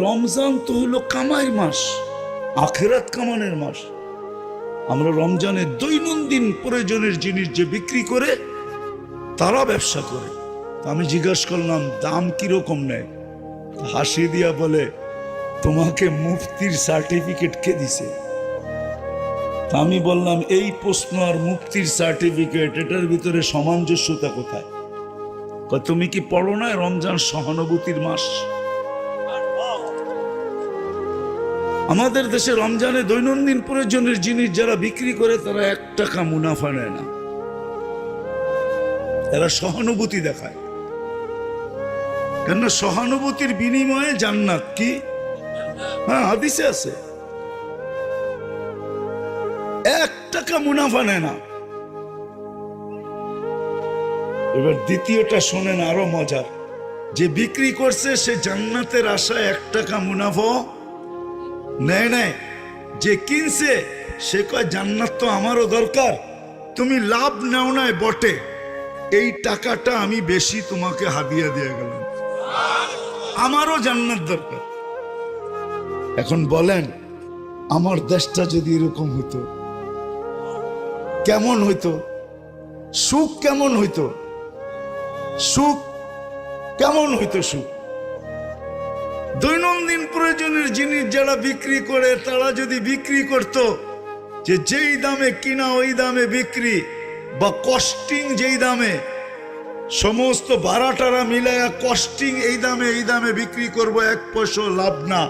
রমজান তো হলো কামাই মাস, আখেরাত কামানের মাস। আমরা রমজানে দৈনন্দিন প্রয়োজনের জিনিস যে বিক্রি করে তারা ব্যবসা করে। আমি জিজ্ঞাসা করলাম দাম কিরকম নেয়, হাসি দিয়া বলে তোমাকে মুফতির সার্টিফিকেট কে দিছে? আমি বললাম এই প্রশ্ন আর মুফতির সার্টিফিকেট এটার ভিতরে সামঞ্জস্যতা কোথায়? তুমি কি পড়ো না রমজান সহানুভূতির মাস? আমাদের দেশে রমজানে দৈনন্দিন প্রয়োজনের জিনিস যারা বিক্রি করে তারা 1 টাকা মুনাফা নেয় না, এরা সহানুভূতি দেখায়। কেন? সহানুভূতির বিনিময়ে জান্নাত। কি? হ্যাঁ, হাদিসে আছে 1 টাকা মুনাফা নেয় না। এবার দ্বিতীয়টা শোনেন, আরো মজার। যে বিক্রি করছে সে জান্নাতের আশায় 1 টাকা মুনাফা নেয় নাই। যে কিনছে সে কয় জান্নাত তো আমারও দরকার, তুমি লাভ নাও নাই বটে, এই টাকাটা আমি বেশি তোমাকে হাদিয়া দিয়ে গেলাম, আমারও জান্নাত দরকার। এখন বলেন আমার দেশটা যদি এরকম হইতো কেমন হইতো? সুখ কেমন হইতো? সুখ কেমন হইতো? সুখ দৈনন্দিন প্রয়োজনের জিনিস যারা বিক্রি করে তারা যদি বিক্রি করত যে যেই দামে কিনা ওই দামে বিক্রি, বা কস্টিং যেই দামে, সমস্ত ভাড়াটারা মিলায়া কস্টিং এই দামে বিক্রি করব, 1 পয়সা লাভ না।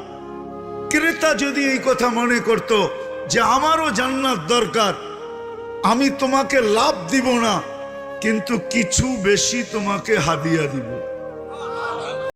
ক্রেতা যদি এই কথা মনে করত যে আমারও জান্নাত দরকার, আমি তোমাকে লাভ দিব না কিন্তু কিছু বেশি তোমাকে হাদিয়া দিব,